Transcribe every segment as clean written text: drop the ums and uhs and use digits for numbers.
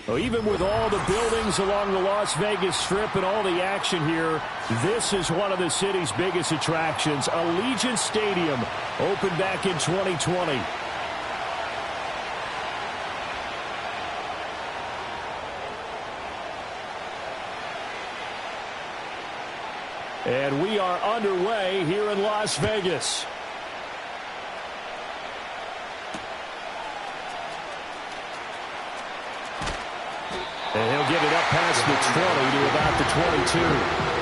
Well, even with all the buildings along the Las Vegas Strip and all the action here, this is one of the city's biggest attractions. Allegiant Stadium opened back in 2020. And we are underway here in Las Vegas. And he'll get it up past the 20 to about the 22.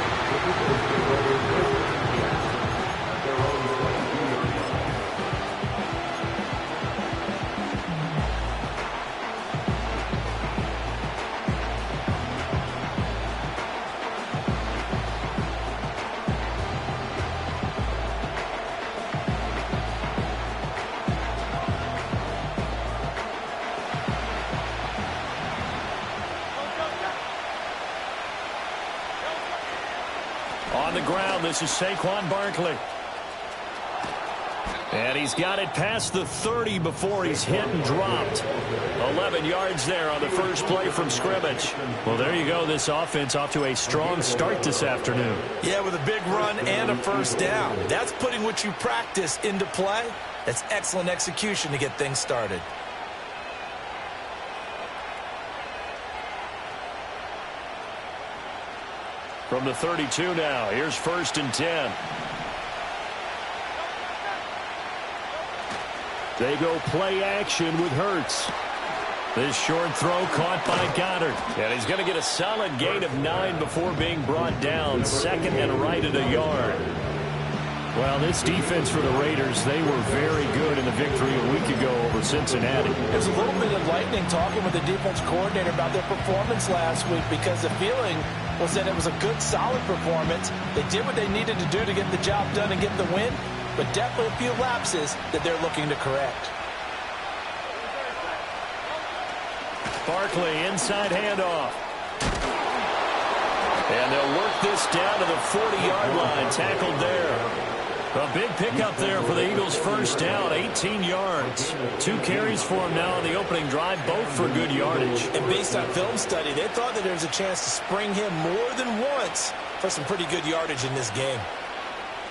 On the ground, this is Saquon Barkley. And he's got it past the 30 before he's hit and dropped. 11 yards there on the first play from scrimmage. Well, there you go. This offense off to a strong start this afternoon. Yeah, with a big run and a first down. That's putting what you practice into play. That's excellent execution to get things started. From the 32 now, here's 1st and 10. They go play action with Hurts. This short throw caught by Goddard. And he's going to get a solid gain of 9 before being brought down. 2nd and right at a yard. Well, this defense for the Raiders, they were very good in the victory a week ago over Cincinnati. There's a little bit of lightning talking with the defense coordinator about their performance last week because the feeling was that it was a good, solid performance. They did what they needed to do to get the job done and get the win, but definitely a few lapses that they're looking to correct. Barkley, inside handoff. And they'll work this down to the 40-yard line, tackled there. A big pickup there for the Eagles' first down, 18 yards. 2 carries for him now on the opening drive, both for good yardage. And based on film study, they thought that there was a chance to spring him more than once for some pretty good yardage in this game.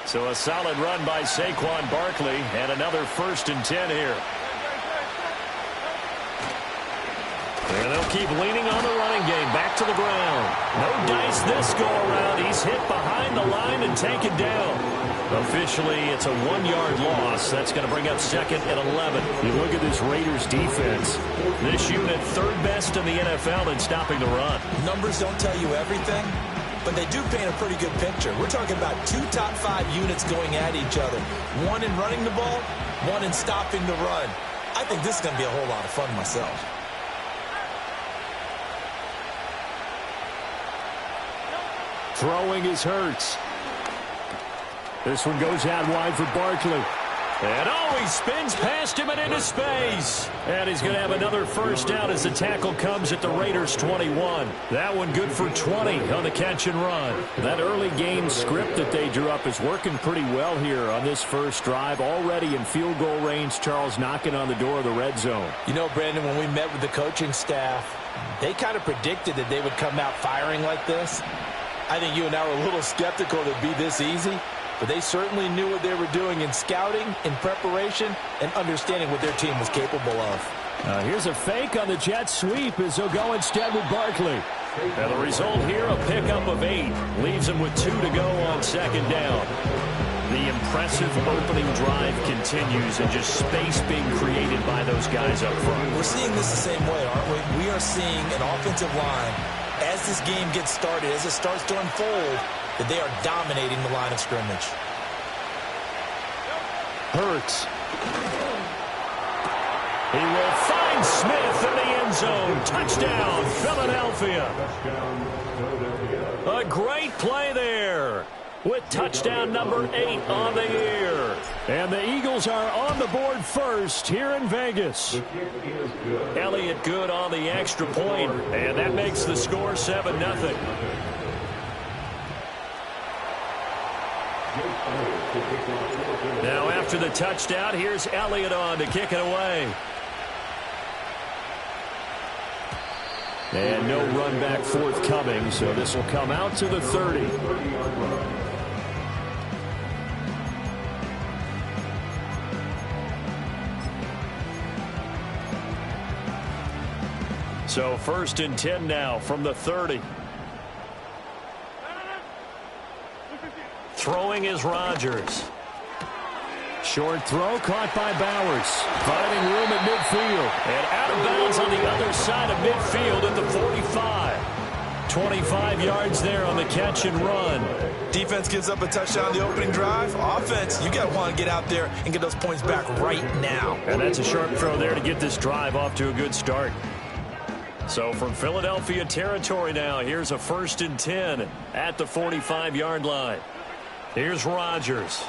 So a solid run by Saquon Barkley and another 1st and 10 here. And they'll keep leaning on the running game. Back to the ground. No dice this go-around. He's hit behind the line and taken down. Officially, it's a 1-yard loss. That's going to bring up 2nd and 11. You look at this Raiders defense. This unit 3rd best in the NFL in stopping the run. Numbers don't tell you everything, but they do paint a pretty good picture. We're talking about 2 top 5 units going at each other. 1 in running the ball, 1 in stopping the run. I think this is going to be a whole lot of fun myself. Throwing is Hurts. This one goes out wide for Barkley. And he spins past him and into space. And he's going to have another first down as the tackle comes at the Raiders' 21. That one good for 20 on the catch and run. That early game script that they drew up is working pretty well here on this first drive. Already in field goal range, Charles knocking on the door of the red zone. You know, Brandon, when we met with the coaching staff, they kind of predicted that they would come out firing like this. I think you and I were a little skeptical that it'd be this easy. But they certainly knew what they were doing in scouting, in preparation, and understanding what their team was capable of. Here's a fake on the jet sweep as they'll go instead with Barkley. And the result here, a pickup of 8. Leaves them with 2 to go on 2nd down. The impressive opening drive continues and just space being created by those guys up front. We're seeing this the same way, aren't we? We are seeing an offensive line, as this game gets started, as it starts to unfold, that they are dominating the line of scrimmage. Hurts. He will find Smith in the end zone. Touchdown, Philadelphia. A great play there. with touchdown number 8 on the year. And the Eagles are on the board first here in Vegas. Elliott good on the extra point, and that makes the score 7-0. Now after the touchdown, here's Elliott on to kick it away. And no run back forthcoming, so this will come out to the 30. So 1st and 10 now from the 30. Throwing is Rodgers. Short throw caught by Bowers. Finding room at midfield. And out of bounds on the other side of midfield at the 45. 25 yards there on the catch and run. Defense gives up a touchdown on the opening drive. Offense, you got to want to get out there and get those points back right now. And that's a sharp throw there to get this drive off to a good start. So from Philadelphia territory now, here's a 1st and 10 at the 45-yard line. Here's Rodgers.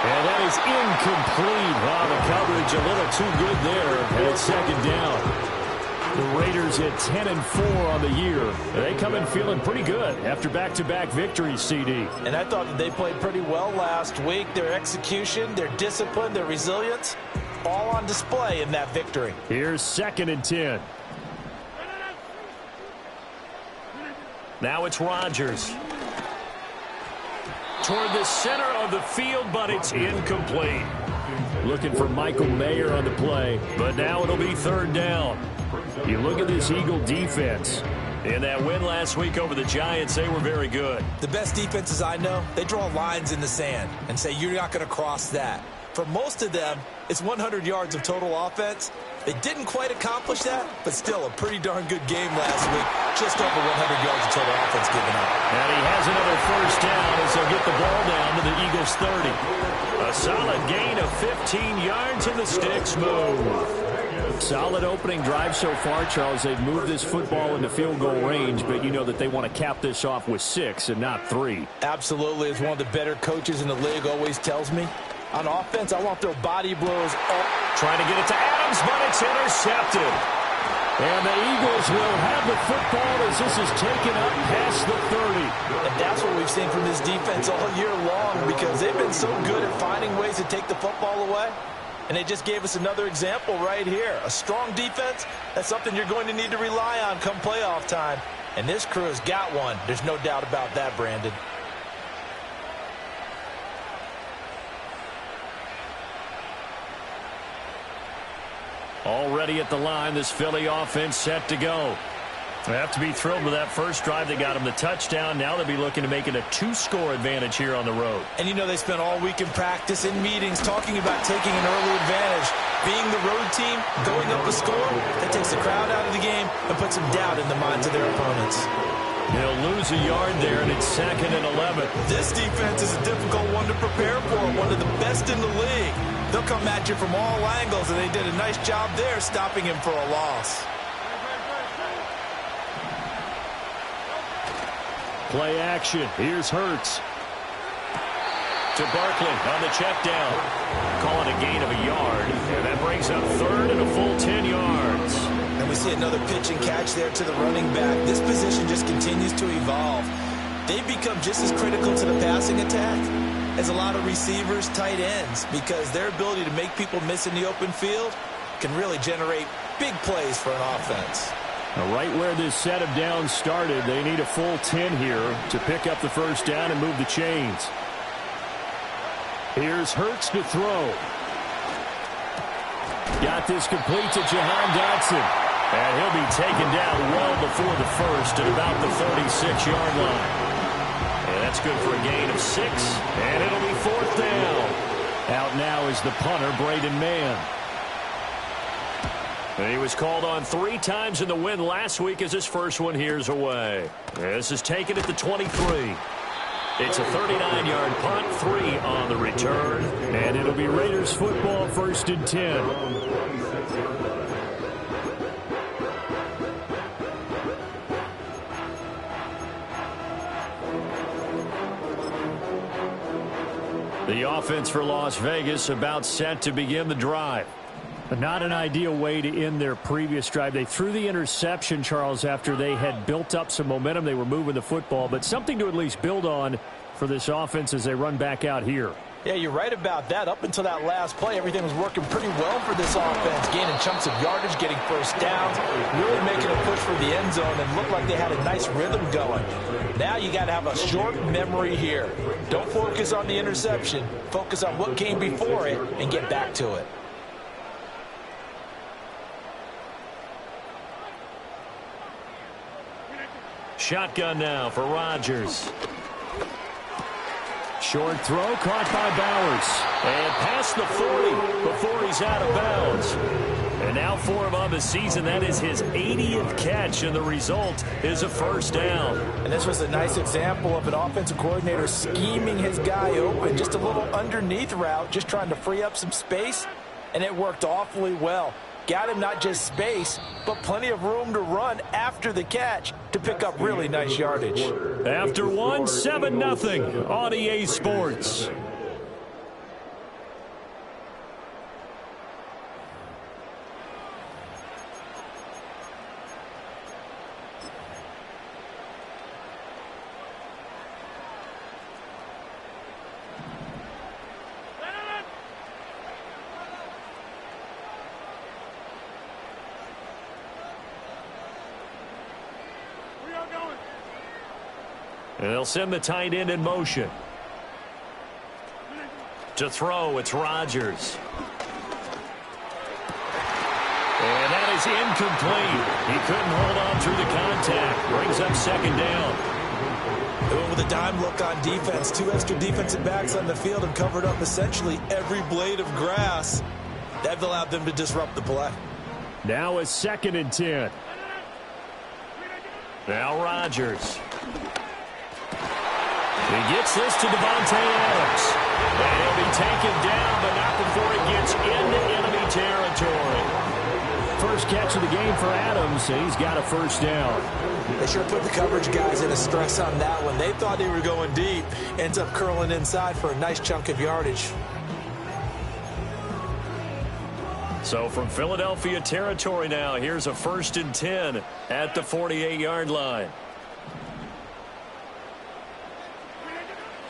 And that is incomplete. Wow, the coverage a little too good there. And it's 2nd down. The Raiders at 10-4 on the year. They come in feeling pretty good after back-to-back victories, CD. And I thought that they played pretty well last week. Their execution, their discipline, their resilience, all on display in that victory. Here's 2nd and 10. Now it's Rodgers. Toward the center of the field, but it's incomplete. Looking for Michael Mayer on the play, but now it'll be 3rd down. You look at this Eagle defense. In that win last week over the Giants, they were very good. The best defenses I know, they draw lines in the sand and say you're not going to cross that. For most of them, it's 100 yards of total offense. They didn't quite accomplish that, but still a pretty darn good game last week. Just over 100 yards of total offense given up. And he has another 1st down as they'll get the ball down to the Eagles' 30. A solid gain of 15 yards and the sticks move. Solid opening drive so far, Charles. They've moved this football into field goal range, but you know that they want to cap this off with 6 and not 3. Absolutely. As one of the better coaches in the league always tells me, on offense, I want their body blows all. Trying to get it to Adams, but it's intercepted. And the Eagles will have the football as this is taken up past the 30. And that's what we've seen from this defense all year long, because they've been so good at finding ways to take the football away. And they just gave us another example right here. A strong defense, that's something you're going to need to rely on come playoff time. And this crew has got one. There's no doubt about that, Brandon. Already at the line, this Philly offense set to go. They have to be thrilled with that first drive. They got them the touchdown. Now they'll be looking to make it a 2-score advantage here on the road. And you know they spent all week in practice, in meetings, talking about taking an early advantage. Being the road team, going up a score, that takes the crowd out of the game and puts some doubt in the minds of their opponents. They'll lose a yard there, and it's 2nd and 11. This defense is a difficult one to prepare for, one of the best in the league. They'll come at you from all angles, and they did a nice job there stopping him for a loss. Play action. Here's Hurts. To Barkley on the check down. Calling a gain of a yard, and that brings up 3rd and a full 10 yards. And we see another pitch and catch there to the running back. This position just continues to evolve. They've become just as critical to the passing attack as a lot of receivers, tight ends, because their ability to make people miss in the open field can really generate big plays for an offense. Now, right where this set of downs started, they need a full 10 here to pick up the first down and move the chains. Here's Hurts to throw. Got this complete to Jahan Dotson. And he'll be taken down well before the first at about the 36-yard line. And that's good for a gain of 6. And it'll be 4th down. Out now is the punter, Braden Mann. And he was called on 3 times in the win last week as his first one here's away. This is taken at the 23. It's a 39-yard punt, 3 on the return. And it'll be Raiders football, 1st and 10. The offense for Las Vegas about set to begin the drive. Not an ideal way to end their previous drive. They threw the interception, Charles, after they had built up some momentum. They were moving the football, but something to at least build on for this offense as they run back out here. Yeah, you're right about that. Up until that last play, everything was working pretty well for this offense. Gaining chunks of yardage, getting first downs, really making a push for the end zone, and looked like they had a nice rhythm going. Now you got to have a short memory here. Don't focus on the interception. Focus on what came before it and get back to it. Shotgun now for Rodgers. Short throw caught by Bowers. And past the 40 before he's out of bounds. And now for him on the season, that is his 80th catch, and the result is a first down. And this was a nice example of an offensive coordinator scheming his guy open. Just a little underneath route, just trying to free up some space, and it worked awfully well. Got him not just space, but plenty of room to run after the catch to pick up really nice yardage. After one, 7-0 on EA Sports. And they'll send the tight end in motion. To throw, it's Rodgers. And that is incomplete. He couldn't hold on through the contact. Brings up second down. They went with a dime look on defense. 2 extra defensive backs on the field and covered up essentially every blade of grass. That allowed them to disrupt the play. Now it's 2nd and 10. Now Rodgers. He gets this to Devontae Adams. And he'll be taken down, but not before he gets into enemy territory. First catch of the game for Adams, and he's got a first down. They sure put the coverage guys in a stress on that one. They thought they were going deep. Ends up curling inside for a nice chunk of yardage. So from Philadelphia territory now, here's a 1st and 10 at the 48-yard line.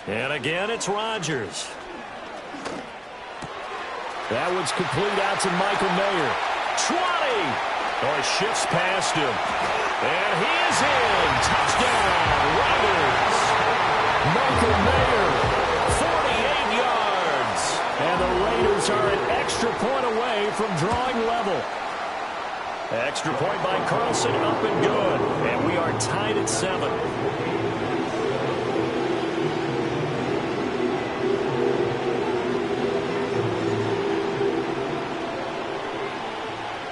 And again, it's Rodgers. That one's complete out to Michael Mayer. 20! Oh, he shifts past him. And he is in. Touchdown, Raiders. Michael Mayer, 48 yards. And the Raiders are an extra point away from drawing level. Extra point by Carlson, up and good. And we are tied at 7.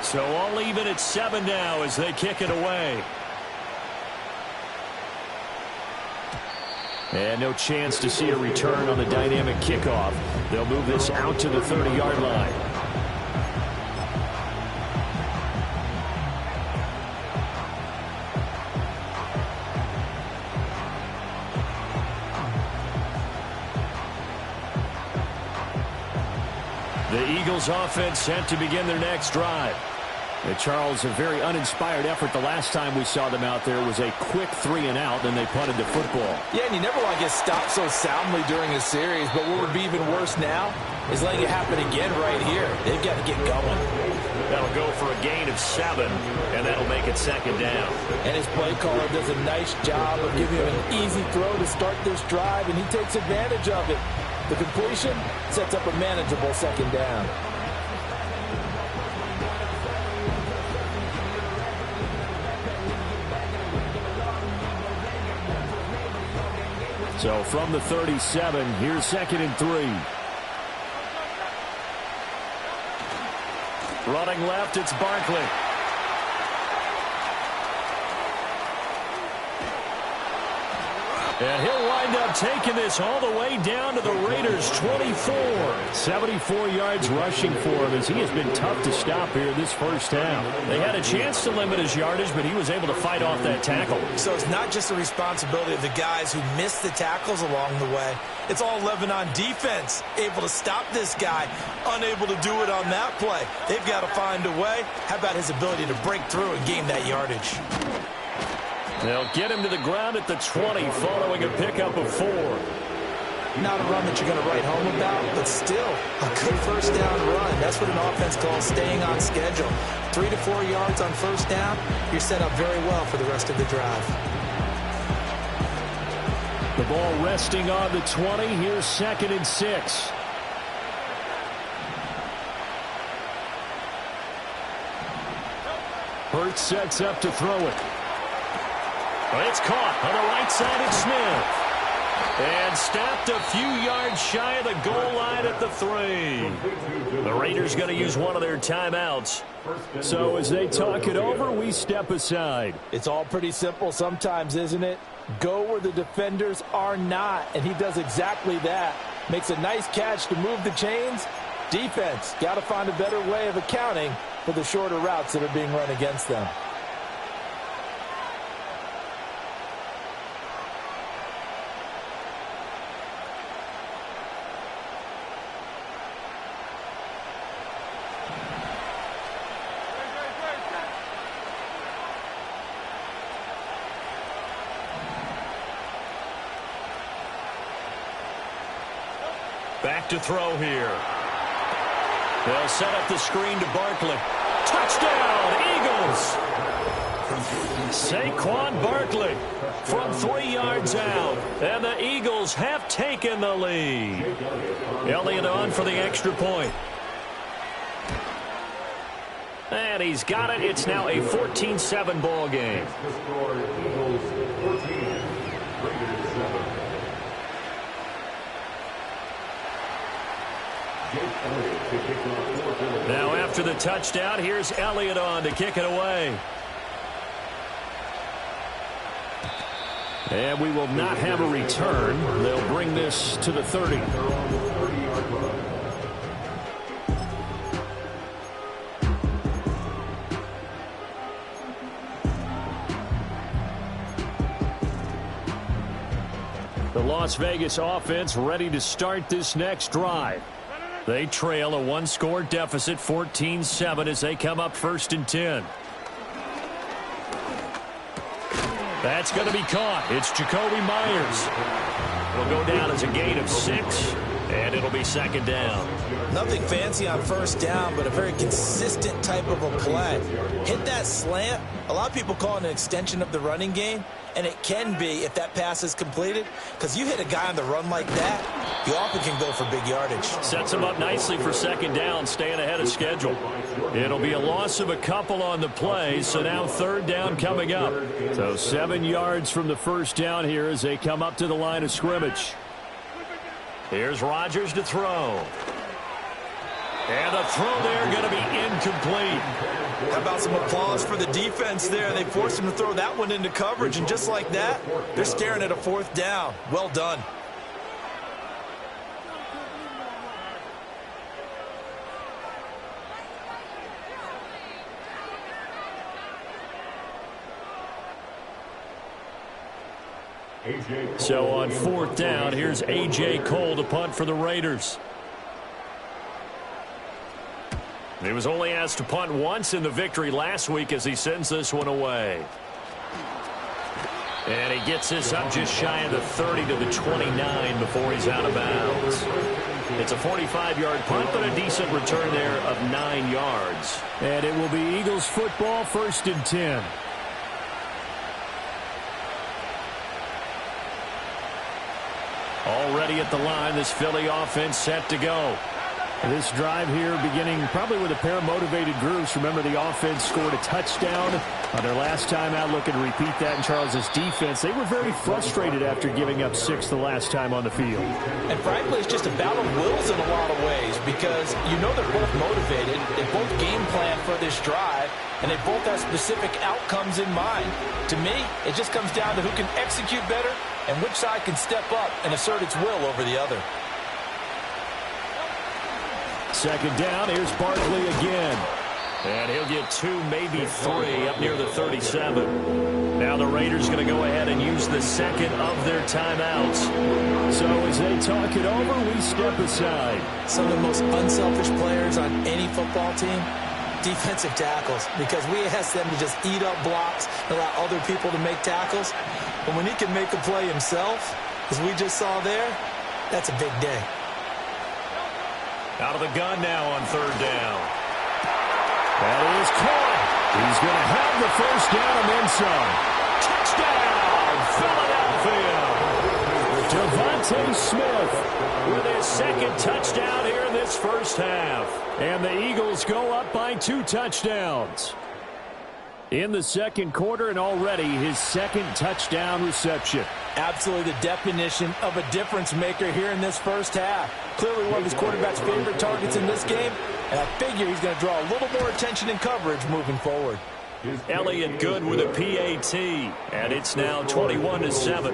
So all even at 7 now as they kick it away. And no chance to see a return on the dynamic kickoff. They'll move this out to the 30-yard line. The Eagles offense set to begin their next drive. And Charles, a very uninspired effort the last time we saw them out there was a quick 3-and-out, then they punted the football. Yeah, and you never want to get stopped so soundly during a series, but what would be even worse now is letting it happen again right here. They've got to get going. That'll go for a gain of 7, and that'll make it 2nd down. And his play caller does a nice job of giving him an easy throw to start this drive, and he takes advantage of it. The completion sets up a manageable 2nd down. So from the 37, here's 2nd and 3. Running left, it's Barkley. And he'll wind up taking this all the way down to the Raiders' 24. 74 yards rushing for him as he has been tough to stop here this first half. They had a chance to limit his yardage, but he was able to fight off that tackle. So it's not just the responsibility of the guys who missed the tackles along the way. It's all Lebanon defense, able to stop this guy, unable to do it on that play. They've got to find a way. How about his ability to break through and gain that yardage? They'll get him to the ground at the 20 following a pickup of 4. Not a run that you're going to write home about, but still a good first down run. That's what an offense calls staying on schedule. 3 to 4 yards on first down, you're set up very well for the rest of the drive. The ball resting on the 20. Here's 2nd and 6. Hurts sets up to throw it. It's caught on the right side of Smith. And stopped a few yards shy of the goal line at the 3. The Raiders going to use one of their timeouts. So as they talk it over, we step aside. It's all pretty simple sometimes, isn't it? Go where the defenders are not, and he does exactly that. Makes a nice catch to move the chains. Defense, got to find a better way of accounting for the shorter routes that are being run against them. Back to throw here. They'll set up the screen to Barkley. Touchdown, Eagles! Saquon Barkley from 3 yards out. And the Eagles have taken the lead. Elliott on for the extra point. And he's got it. It's now a 14-7 ball game. Now after the touchdown, here's Elliott on to kick it away. And we will not have a return. They'll bring this to the 30. The Las Vegas offense ready to start this next drive. They trail a 1-score deficit, 14-7, as they come up 1st and 10. That's going to be caught. It's Jacoby Myers. It'll go down as a gain of 6, and it'll be 2nd down. Nothing fancy on first down, but a very consistent type of a play. Hit that slant. A lot of people call it an extension of the running game, and it can be if that pass is completed, because you hit a guy on the run like that, you often can go for big yardage. Sets him up nicely for 2nd down, staying ahead of schedule. It'll be a loss of a couple on the play, so now 3rd down coming up. So 7 yards from the first down here as they come up to the line of scrimmage. Here's Rodgers to throw. And the throw there going to be incomplete. How about some applause for the defense there? They forced him to throw that one into coverage, and just like that, they're staring at a 4th down. Well done. So on 4th down, here's A.J. Cole to punt for the Raiders. He was only asked to punt once in the victory last week as he sends this one away. And he gets this up just shy of the 30 to the 29 before he's out of bounds. It's a 45-yard punt, but a decent return there of 9 yards. And it will be Eagles football, 1st and 10. Already at the line, this Philly offense set to go. This drive here beginning probably with a pair of motivated groups. Remember, the offense scored a touchdown on their last time out. Looking to repeat that in Charles's defense. They were very frustrated after giving up 6 the last time on the field. And frankly, it's just a battle of wills in a lot of ways, because you know they're both motivated. They both game plan for this drive, and they both have specific outcomes in mind. To me, it just comes down to who can execute better and which side can step up and assert its will over the other. Second down, here's Barkley again. And he'll get 2, maybe 3 up near the 37. Now the Raiders going to go ahead and use the second of their timeouts. So as they talk it over, we step aside. Some of the most unselfish players on any football team, defensive tackles, because we ask them to just eat up blocks and allow other people to make tackles. But when he can make a play himself, as we just saw there, that's a big day. Out of the gun now on third down. That is caught. He's going to have the first down and then some. Touchdown, Philadelphia. Devontae Smith with his second touchdown here in this first half. And the Eagles go up by 2 touchdowns in the second quarter, and already his second touchdown reception. Absolutely the definition of a difference maker here in this first half. Clearly one of his quarterback's favorite targets in this game, and I figure he's going to draw a little more attention and coverage moving forward. Elliott good with a PAT, and it's now 21-7.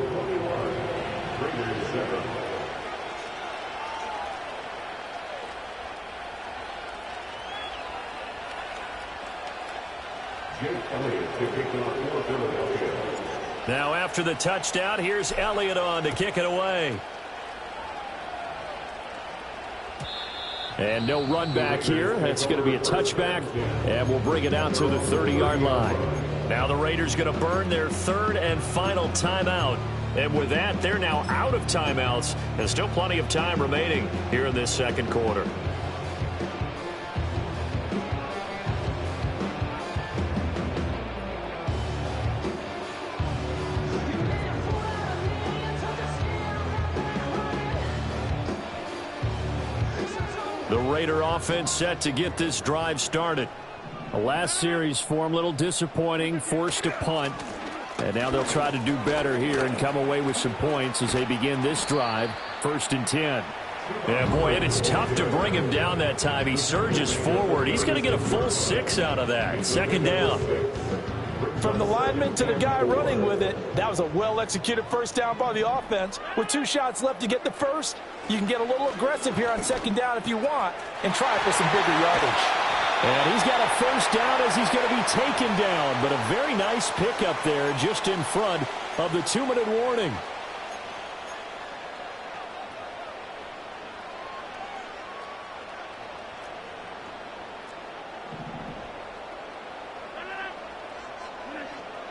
Now after the touchdown, here's Elliott on to kick it away. And no run back here. That's going to be a touchback, and we'll bring it out to the 30-yard line. Now the Raiders going to burn their third and final timeout. And with that, they're now out of timeouts. There's still plenty of time remaining here in this second quarter. The Raider offense set to get this drive started. The last series for him, a little disappointing, forced a punt. And now they'll try to do better here and come away with some points as they begin this drive, 1st and 10. Yeah, boy, and it's tough to bring him down that time. He surges forward. He's going to get a full 6 out of that. Second down. From the lineman to the guy running with it, that was a well-executed first down by the offense. With 2 shots left to get the first, you can get a little aggressive here on second down if you want and try for some bigger yardage. And he's got a first down as he's going to be taken down, but a very nice pickup there just in front of the 2-minute warning.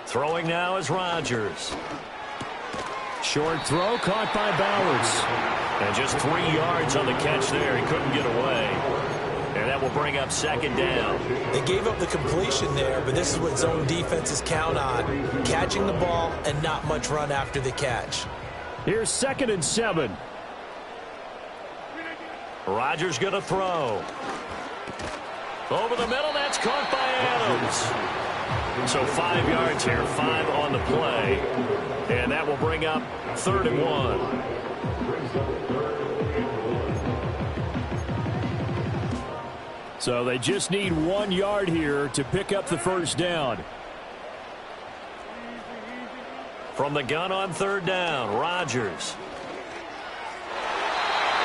Throwing now is Rodgers. Short throw caught by Bowers. And just 3 yards on the catch there. He couldn't get away. And that will bring up second down. They gave up the completion there, but this is what zone defenses count on. Catching the ball and not much run after the catch. Here's 2nd and 7. Rodgers going to throw. Over the middle, that's caught by Adams. So 5 yards here, 5 on the play. And that will bring up 3rd and 1. So they just need 1 yard here to pick up the first down. From the gun on 3rd down, Rodgers.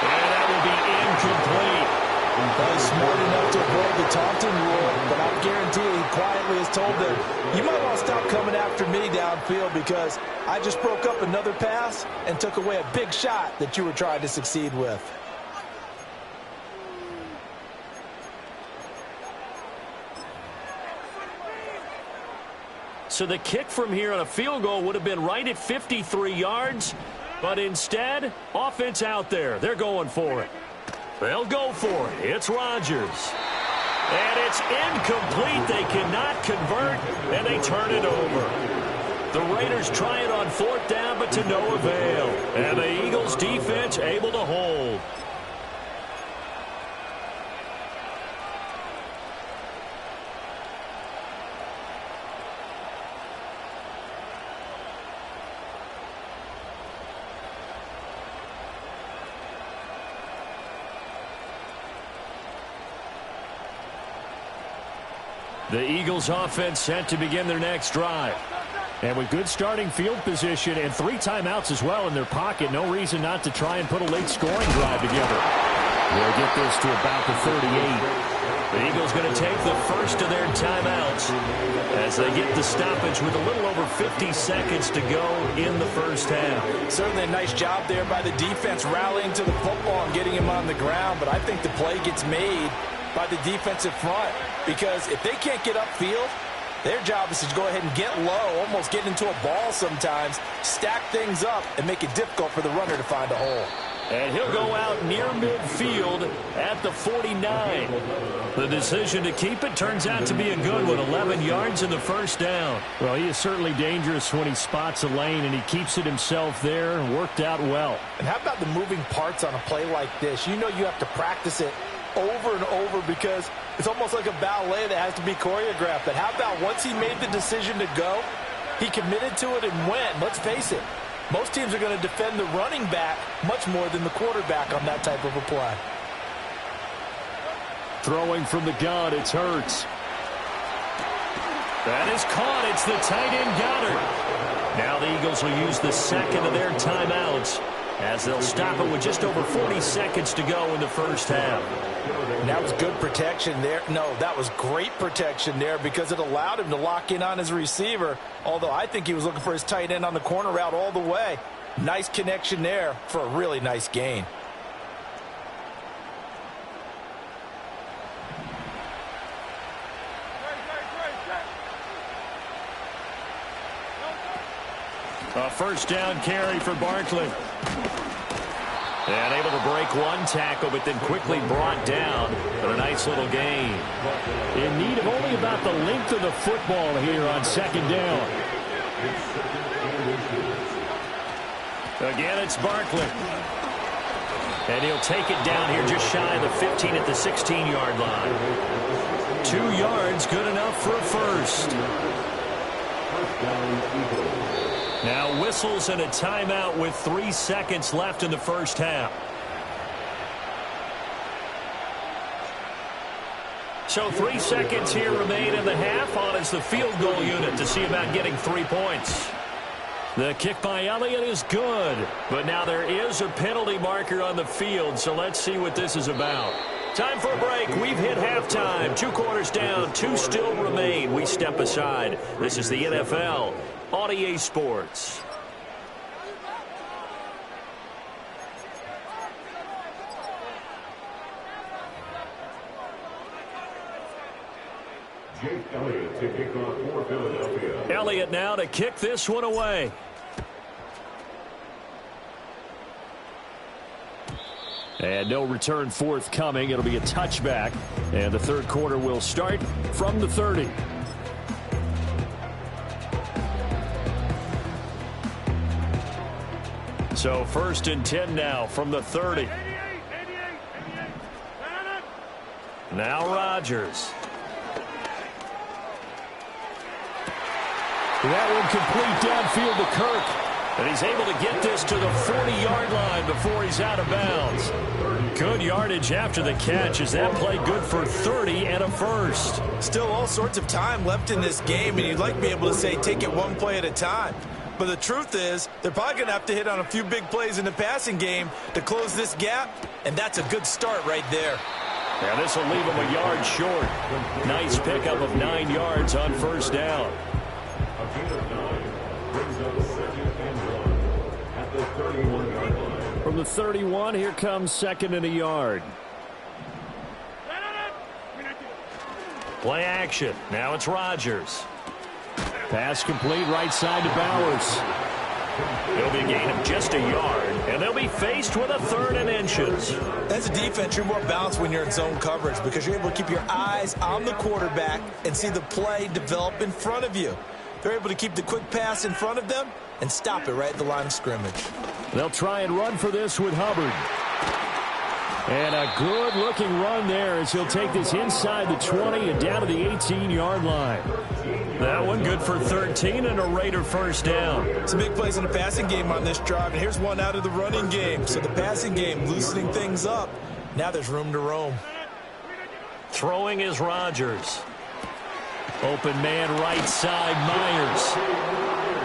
And that will be incomplete. Well, he's smart enough to avoid the taunting rule, but I guarantee he quietly has told them, you might want to stop coming after me downfield because I just broke up another pass and took away a big shot that you were trying to succeed with. So the kick from here on a field goal would have been right at 53 yards, but instead, offense out there. They're going for it. They'll go for it. It's Rodgers. And it's incomplete. They cannot convert, and they turn it over. The Raiders try it on 4th down, but to no avail. And the Eagles defense able to hold. The Eagles offense set to begin their next drive. And with good starting field position and 3 timeouts as well in their pocket, no reason not to try and put a late scoring drive together. They'll get this to about the 38. The Eagles going to take the first of their timeouts as they get the stoppage with a little over 50 seconds to go in the first half. Certainly a nice job there by the defense rallying to the football and getting him on the ground, but I think the play gets made by the defensive front because if they can't get upfield, their job is to go ahead and get low, almost get into a ball sometimes, stack things up, and make it difficult for the runner to find a hole. And he'll go out near midfield at the 49. The decision to keep it turns out to be a good one. 11 yards in the first down. Well, he is certainly dangerous when he spots a lane, and he keeps it himself there and worked out well. And how about the moving parts on a play like this? You know you have to practice it over and over because it's almost like a ballet that has to be choreographed. But how about once he made the decision to go, he committed to it and went. Let's face it. Most teams are going to defend the running back much more than the quarterback on that type of a play. Throwing from the gun, it's Hurts. That is caught. It's the tight end Goddard. Now the Eagles will use the second of their timeouts as they'll stop it with just over 40 seconds to go in the first half. And that was good protection there. No, that was great protection there because it allowed him to lock in on his receiver, although I think he was looking for his tight end on the corner route all the way. Nice connection there for a really nice gain. A first down carry for Barkley. And able to break one tackle, but then quickly brought down. But a nice little gain. In need of only about the length of the football here on second down. Again, it's Barkley. And he'll take it down here just shy of the 15 at the 16-yard line. 2 yards, good enough for a first. Now whistles and a timeout with 3 seconds left in the first half. So 3 seconds here remain in the half. On is the field goal unit to see about getting 3 points. The kick by Elliott is good, but now there is a penalty marker on the field, so let's see what this is about. Time for a break. We've hit halftime. 2 quarters down, 2 still remain. We step aside. This is the NFL on EA Sports. Elliott to kick off for Philadelphia. Elliott now to kick this one away. And no return forthcoming. It'll be a touchback. And the third quarter will start from the 30. So 1st and 10 now from the 30. Now Rodgers. That one complete downfield to Kirk. And he's able to get this to the 40-yard line before he's out of bounds. Good yardage after the catch. Is that play good for 30 and a first? Still all sorts of time left in this game, and you'd like to be able to say take it one play at a time. But the truth is, they're probably going to have to hit on a few big plays in the passing game to close this gap, and that's a good start right there. Yeah, this will leave him a yard short. Nice pickup of 9 yards on first down. A gain of 9 brings up 2nd and 1 at the 31-yard line. From the 31, here comes 2nd and a yard. Play action. Now it's Rodgers. Pass complete right side to Bowers. It'll be a gain of just a yard, and they'll be faced with a 3rd and inches. As a defense, you're more balanced when you're in zone coverage because you're able to keep your eyes on the quarterback and see the play develop in front of you. They're able to keep the quick pass in front of them and stop it right at the line of scrimmage. They'll try and run for this with Hubbard. And a good-looking run there as he'll take this inside the 20 and down to the 18-yard line. That one good for 13 and a Raider first down. Some big plays in the passing game on this drive, and here's one out of the running game. So the passing game loosening things up. Now there's room to roam. Throwing is Rodgers. Open man right side, Myers.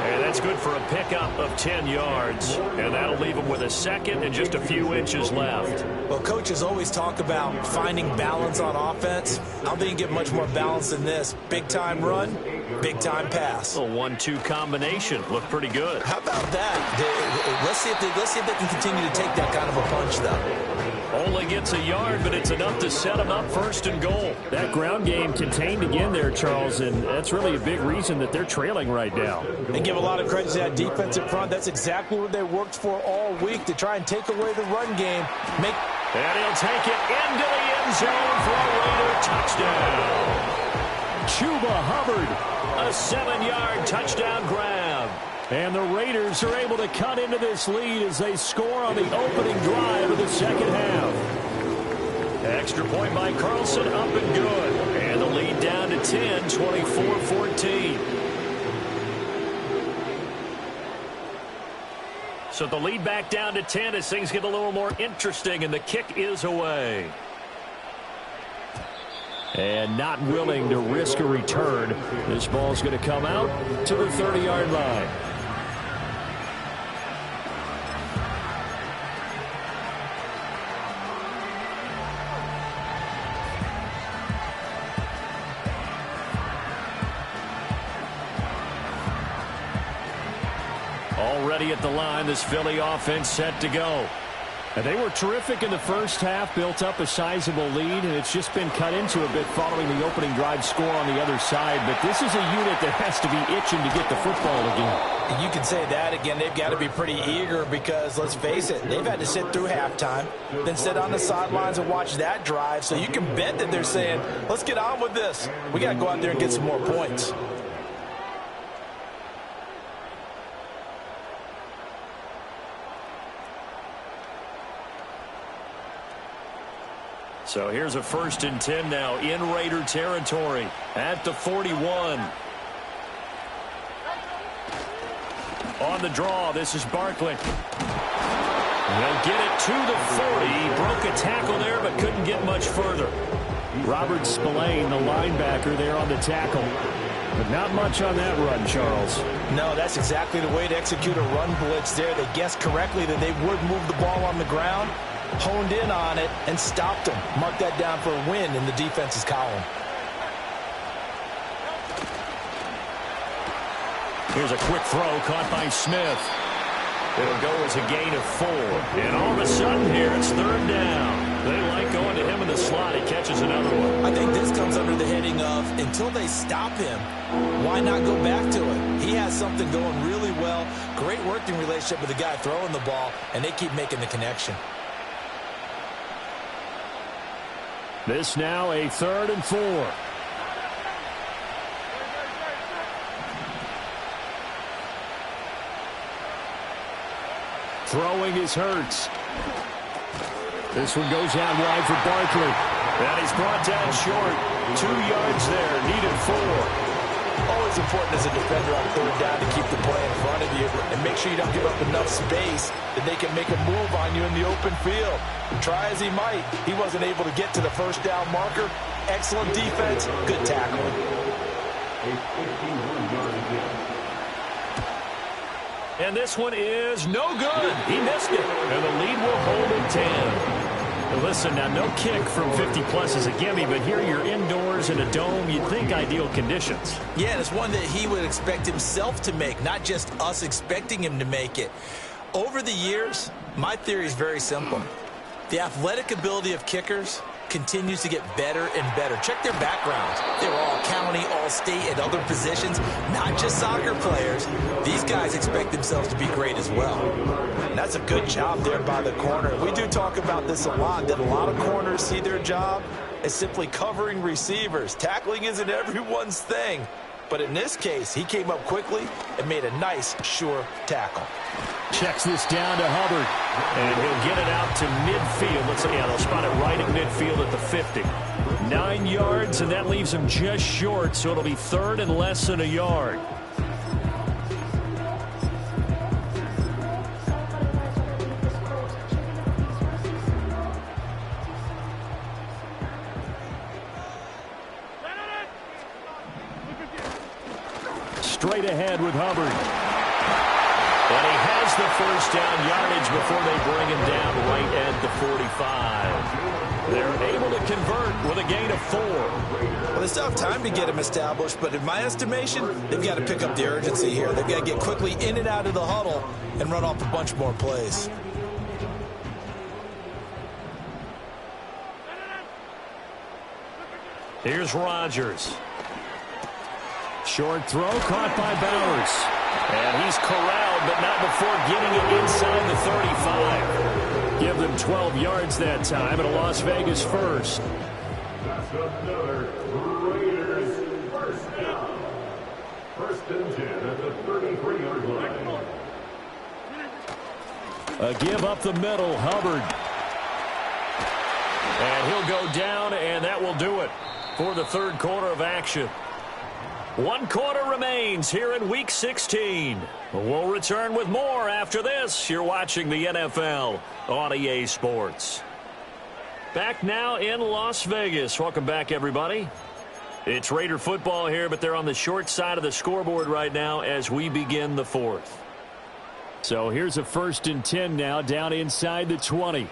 And that's good for a pickup of 10 yards. And that'll leave him with a second and just a few inches left. Well, coaches always talk about finding balance on offense. I don't think you get much more balance than this. Big-time run, big-time pass. A 1-2 combination. Looked pretty good. How about that? Let's see if they can continue to take that kind of a punch, though. Only gets a yard, but it's enough to set him up first and goal. That ground game contained again there, Charles, and that's really a big reason that they're trailing right now. And give a lot of credit to that defensive front. That's exactly what they worked for all week, to try and take away the run game. And he'll take it into the end zone for a Raider touchdown. Chuba Hubbard, a 7-yard touchdown grab. And the Raiders are able to cut into this lead as they score on the opening drive of the second half. Extra point by Carlson, up and good. And the lead down to 10, 24-14. So the lead back down to 10 as things get a little more interesting, and the kick is away. And not willing to risk a return. This ball's going to come out to the 30-yard line. Already at the line, this Philly offense set to go. And they were terrific in the first half, built up a sizable lead, and it's just been cut into a bit following the opening drive score on the other side. But this is a unit that has to be itching to get the football again. You can say that again. They've got to be pretty eager because, let's face it, they've had to sit through halftime, then sit on the sidelines and watch that drive. So you can bet that they're saying, let's get on with this. We got to go out there and get some more points. So here's a 1st and 10 now in Raider territory at the 41. On the draw, this is Barkley. They'll get it to the 40. He broke a tackle there but couldn't get much further. Robert Spillane, the linebacker, there on the tackle. But not much on that run, Charles. No, that's exactly the way to execute a run blitz there. They guessed correctly that they would move the ball on the ground, honed in on it, and stopped them. Mark that down for a win in the defense's column. Here's a quick throw caught by Smith. It'll go as a gain of 4. And all of a sudden here, it's 3rd down. They like going to him in the slot. He catches another one. I think this comes under the heading of, until they stop him, why not go back to it? He has something going really well. Great working relationship with the guy throwing the ball, and they keep making the connection. This now a 3rd and 4. Throwing is Hurts. This one goes out wide for Barkley. And he's brought down short. 2 yards there, needed 4. Always important as a defender on 3rd down to keep the play in front of you and make sure you don't give up enough space that they can make a move on you in the open field. Try as he might, he wasn't able to get to the 1st down marker. Excellent defense, good tackling. A 51-yard attempt. And this one is no good. He missed it. And the lead will hold at 10. Now listen, now no kick from 50-plus is a gimme, but here you're indoors in a dome. You'd think ideal conditions. Yeah, and it's one that he would expect himself to make, not just us expecting him to make it. Over the years, my theory is very simple. The athletic ability of kickers continues to get better and better. Check their backgrounds. They were all county, all state, at other positions, not just soccer players. These guys expect themselves to be great as well. And that's a good job there by the corner. We do talk about this a lot, that a lot of corners see their job as simply covering receivers. Tackling isn't everyone's thing. But in this case, he came up quickly and made a nice, sure tackle. Checks this down to Hubbard. And he'll get it out to midfield. Let's see, yeah, they'll spot it right at midfield at the 50. 9 yards, and that leaves him just short, so it'll be 3rd and less than a yard. straight ahead with Hubbard. And he has the first down yardage before they bring him down right at the 45. They're able to convert with a gain of 4. Well, they still have time to get him established, but in my estimation, they've got to pick up the urgency here. They've got to get quickly in and out of the huddle and run off a bunch more plays. Here's Rodgers. Short throw caught by Bowers. And he's corralled, but not before getting it inside the 35. Give them 12 yards that time, and a Las Vegas first. That's another Raiders first down. First and 10 at the 33-yard line. A give up the middle, Hubbard. And he'll go down, and that will do it for the third quarter of action. 1 quarter remains here in Week 16. We'll return with more after this. You're watching the NFL on EA Sports. Back now in Las Vegas. Welcome back, everybody. It's Raider football here, but they're on the short side of the scoreboard right now as we begin the fourth. So here's a 1st and 10 now, down inside the 20.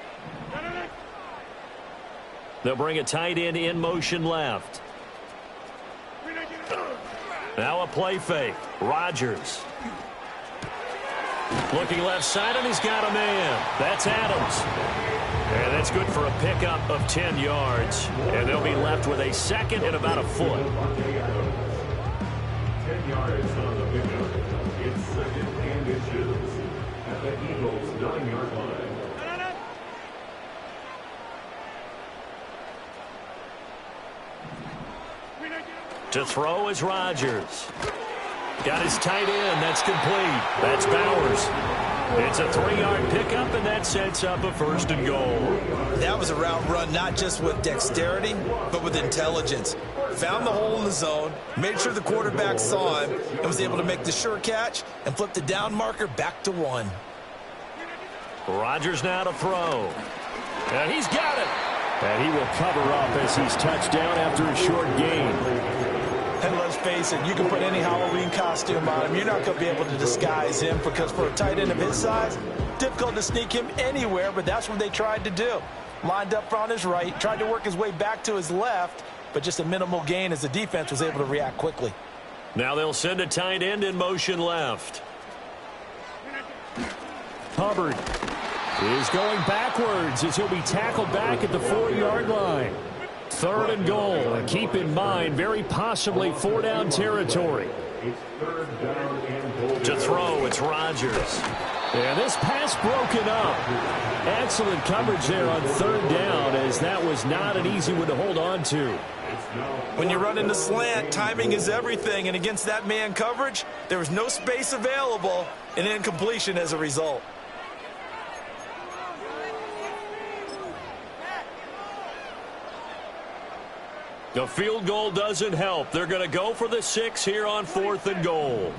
They'll bring a tight end in motion left. Now a play fake. Rodgers. Looking left side, and he's got a man. That's Adams. And that's good for a pickup of 10 yards. And they'll be left with a second and about a foot. 10 yards on the pickup. It's second and inches at the Eagles' 9-yard line. To throw is Rodgers. Got his tight end. That's complete. That's Bowers. It's a 3-yard pickup, and that sets up a 1st and goal. That was a route run not just with dexterity, but with intelligence. Found the hole in the zone, made sure the quarterback saw him, and was able to make the sure catch and flip the down marker back to 1. Rodgers now to throw. And he's got it. And he will cover up as he's touched down after a short gain. And let's face it, you can put any Halloween costume on him. You're not going to be able to disguise him because for a tight end of his size, difficult to sneak him anywhere, but that's what they tried to do. Lined up on his right, tried to work his way back to his left, but just a minimal gain as the defense was able to react quickly. Now they'll send a tight end in motion left. Hubbard is going backwards as he'll be tackled back at the 4-yard line. 3rd and goal, and keep in mind, very possibly 4-down territory. To throw, it's Rodgers. And this pass broken up. Excellent coverage there on 3rd down, as that was not an easy one to hold on to. When you run in the slant, timing is everything, and against that man coverage, there was no space available, and incompletion as a result. The field goal doesn't help. They're going to go for the 6 here on 4th and goal.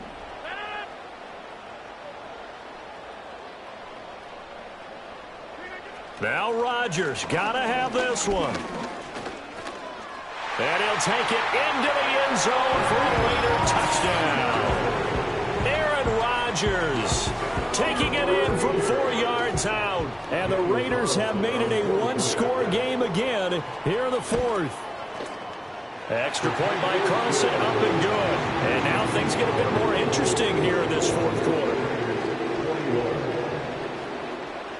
Now Rodgers got to have this one. And he'll take it into the end zone for a Raider touchdown. Aaron Rodgers taking it in from 4 yards out. And the Raiders have made it a 1-score game again here in the 4th. Extra point by Carlson, up and good. And now things get a bit more interesting here in this 4th quarter.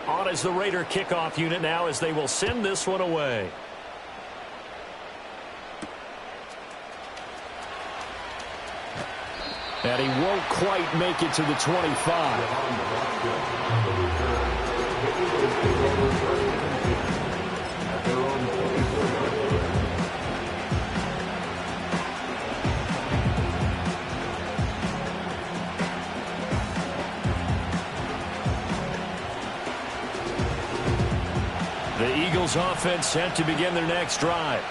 On is the Raider kickoff unit now as they will send this one away. And he won't quite make it to the 25. The Eagles offense set to begin their next drive.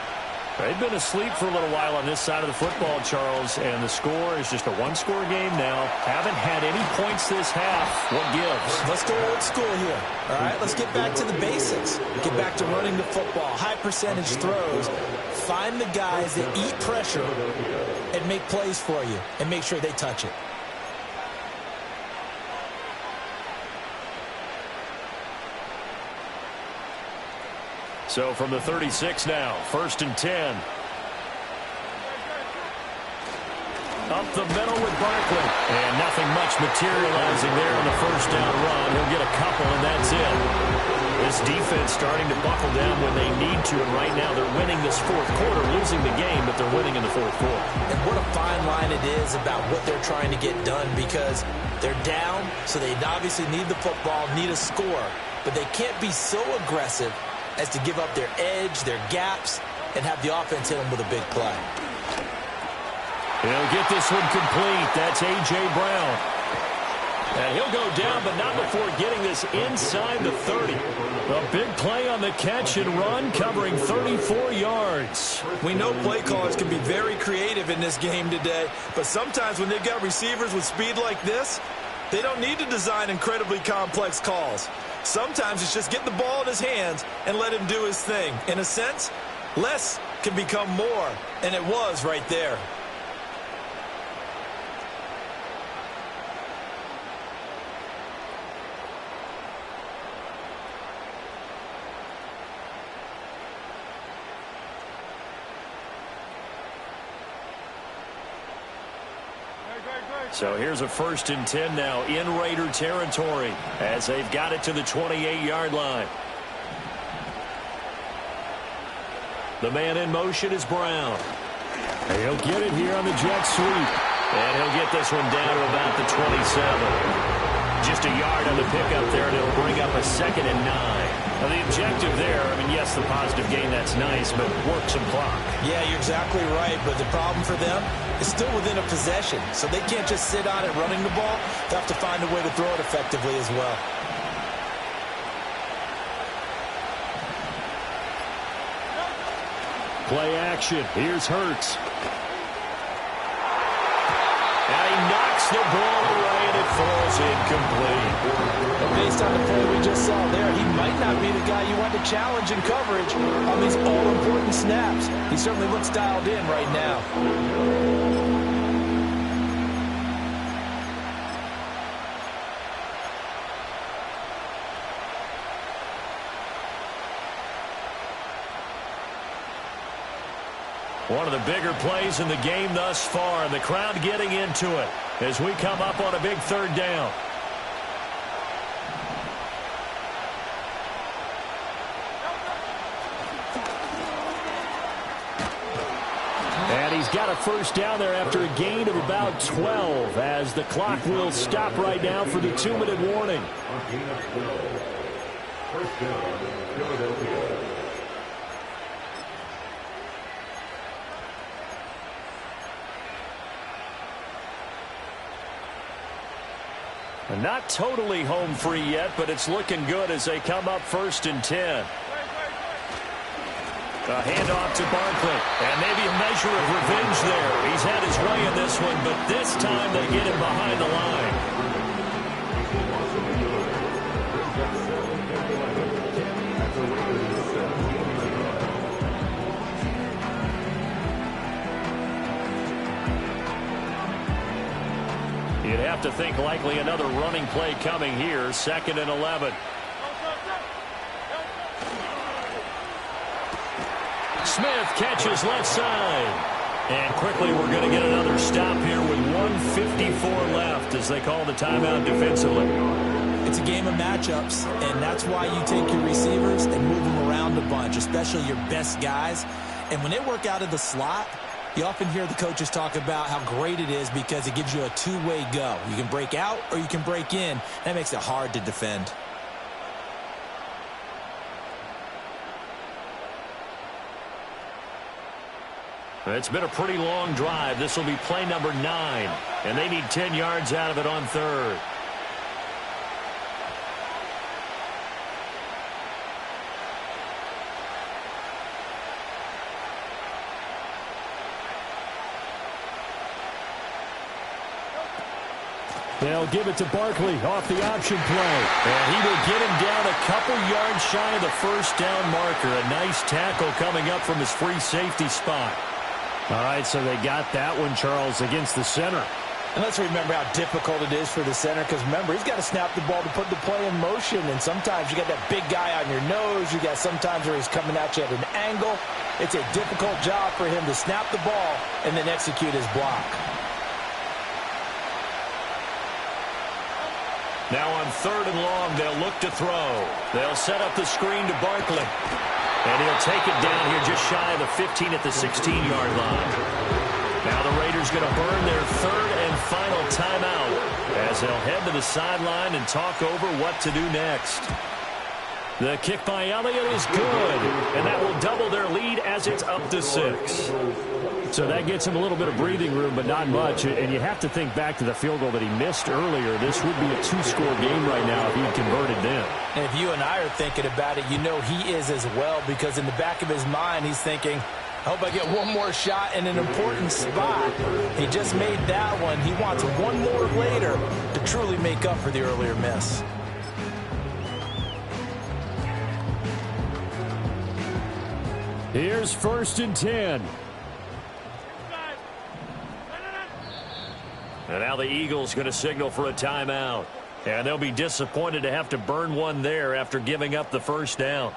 They've been asleep for a little while on this side of the football, Charles, and the score is just a one-score game now. Haven't had any points this half. What gives? Let's go old school here. All right, let's get back to the basics. Get back to running the football, high percentage throws. Find the guys that eat pressure and make plays for you and make sure they touch it. So from the 36 now, 1st and 10. Up the middle with Barkley. And nothing much materializing there on the first down run. He'll get a couple, and that's it. This defense starting to buckle down when they need to, and right now they're winning this fourth quarter, losing the game, but they're winning in the fourth quarter. And what a fine line it is about what they're trying to get done, because they're down, so they obviously need the football, need a score, but they can't be so aggressive as to give up their edge, their gaps, and have the offense hit them with a big play. He'll get this one complete. That's A.J. Brown. And he'll go down, but not before getting this inside the 30. A big play on the catch and run, covering 34 yards. We know play callers can be very creative in this game today, but sometimes when they've got receivers with speed like this, they don't need to design incredibly complex calls. Sometimes it's just get the ball in his hands and let him do his thing. In a sense, less can become more, and it was right there. So here's a 1st and 10 now in Raider territory as they've got it to the 28-yard line. The man in motion is Brown. He'll get it here on the jet sweep. And he'll get this one down to about the 27. Just a yard on the pickup there, and it'll bring up a 2nd and 9. Now, the objective there, I mean, yes, the positive gain, that's nice, but work some clock. Yeah, you're exactly right, but the problem for them is still within a possession, so they can't just sit on it running the ball. They have to find a way to throw it effectively as well. Play action. Here's Hurts. And he knocks the ball away, and it falls incomplete. But based on the play we just saw there, he might not be the guy you want to challenge in coverage on these all-important snaps. He certainly looks dialed in right now. One of the bigger plays in the game thus far, and the crowd getting into it as we come up on a big 3rd down. And he's got a 1st down there after a gain of about 12 as the clock will stop right now for the 2-minute warning. 1st down, Philadelphia. Not totally home free yet, but it's looking good as they come up 1st and 10. A handoff to Barkley, and maybe a measure of revenge there. He's had his way in this one, but this time they get him behind the line. You'd have to think likely another running play coming here. 2nd and 11. Smith catches left side. And quickly we're going to get another stop here with 1:54 left as they call the timeout defensively. It's a game of matchups, and that's why you take your receivers and move them around a bunch, especially your best guys. And when they work out of the slot, you often hear the coaches talk about how great it is because it gives you a two-way go. You can break out or you can break in. That makes it hard to defend. It's been a pretty long drive. This will be play number 9, and they need 10 yards out of it on 3rd. They'll give it to Barkley off the option play. And he will get him down a couple yards shy of the first down marker. A nice tackle coming up from his free safety spot. All right, so they got that one, Charles, against the center. And let's remember how difficult it is for the center, because remember, he's got to snap the ball to put the play in motion, and sometimes you got that big guy on your nose. You got sometimes where he's coming at you at an angle. It's a difficult job for him to snap the ball and then execute his block. Now on 3rd and long, they'll look to throw. They'll set up the screen to Barkley. And he'll take it down here just shy of the 15 at the 16-yard line. Now the Raiders going to burn their 3rd and final timeout as they'll head to the sideline and talk over what to do next. The kick by Elliott is good, and that will double their lead as it's up to 6. So that gets him a little bit of breathing room, but not much. And you have to think back to the field goal that he missed earlier. This would be a 2-score game right now if he had converted then. And if you and I are thinking about it, you know he is as well, because in the back of his mind, he's thinking, I hope I get one more shot in an important spot. He just made that one. He wants one more later to truly make up for the earlier miss. Here's 1st and 10. And now the Eagles going to signal for a timeout. And they'll be disappointed to have to burn one there after giving up the first down.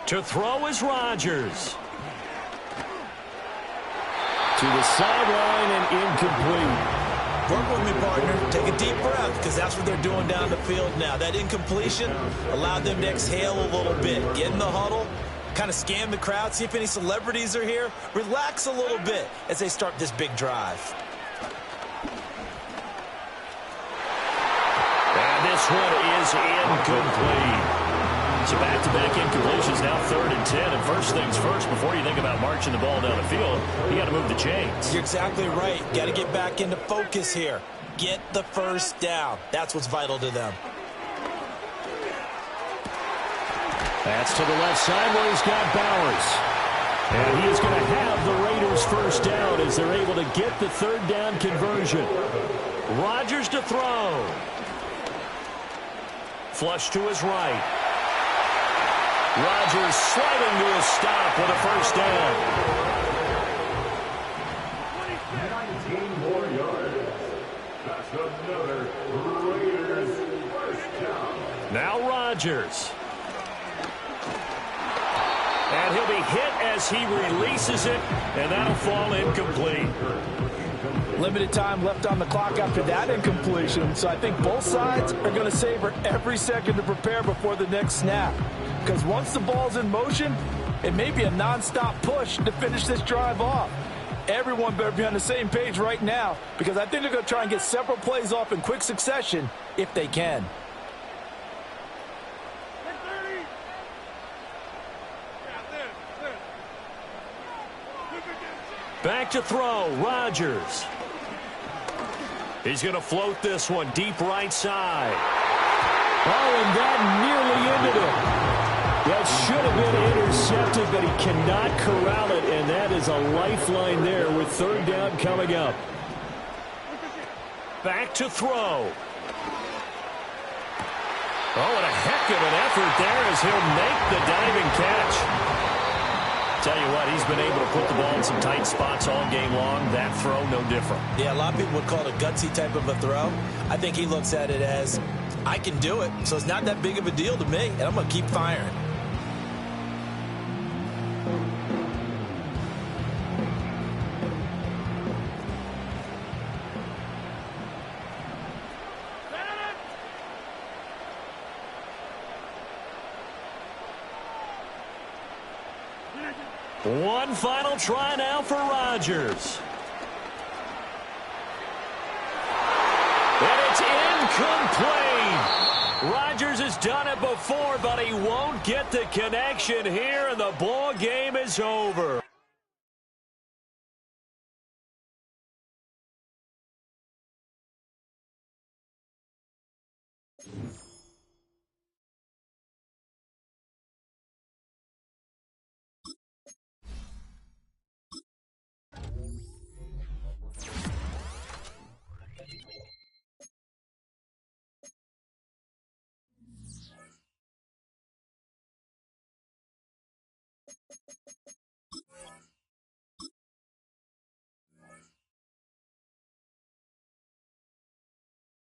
To throw is Rodgers. To the sideline and incomplete. Work with me, partner. Take a deep breath, because that's what they're doing down the field now. That incompletion allowed them to exhale a little bit. Get in the huddle, kind of scan the crowd, see if any celebrities are here. Relax a little bit as they start this big drive. And this one is incomplete. So back-to-back incompletions, now 3rd and 10. And first things first, before you think about marching the ball down the field, you got to move the chains. You're exactly right. Got to get back into focus here. Get the first down. That's what's vital to them. That's to the left side where he's got Bowers. And he is going to have the Raiders first down as they're able to get the 3rd down conversion. Rodgers to throw. Flush to his right. Rodgers sliding to a stop with a first down. 19 more yards. That's another Raiders first down. Now Rodgers. And he'll be hit as he releases it, and that'll fall incomplete. Limited time left on the clock after that incompletion, so I think both sides are going to savor every second to prepare before the next snap. Because once the ball's in motion, it may be a nonstop push to finish this drive off. Everyone better be on the same page right now, because I think they're going to try and get several plays off in quick succession if they can. Back to throw, Rodgers. He's going to float this one deep right side. Oh, and that nearly ended it. That should have been intercepted, but he cannot corral it, and that is a lifeline there with 3rd down coming up. Back to throw. Oh, and a heck of an effort there as he'll make the diving catch. Tell you what, he's been able to put the ball in some tight spots all game long. That throw, no different. Yeah, a lot of people would call it a gutsy type of a throw. I think he looks at it as, I can do it, so it's not that big of a deal to me, and I'm going to keep firing. One final try now for Rodgers. And it's incomplete. Rodgers has done it before, but he won't get the connection here, and the ball game is over.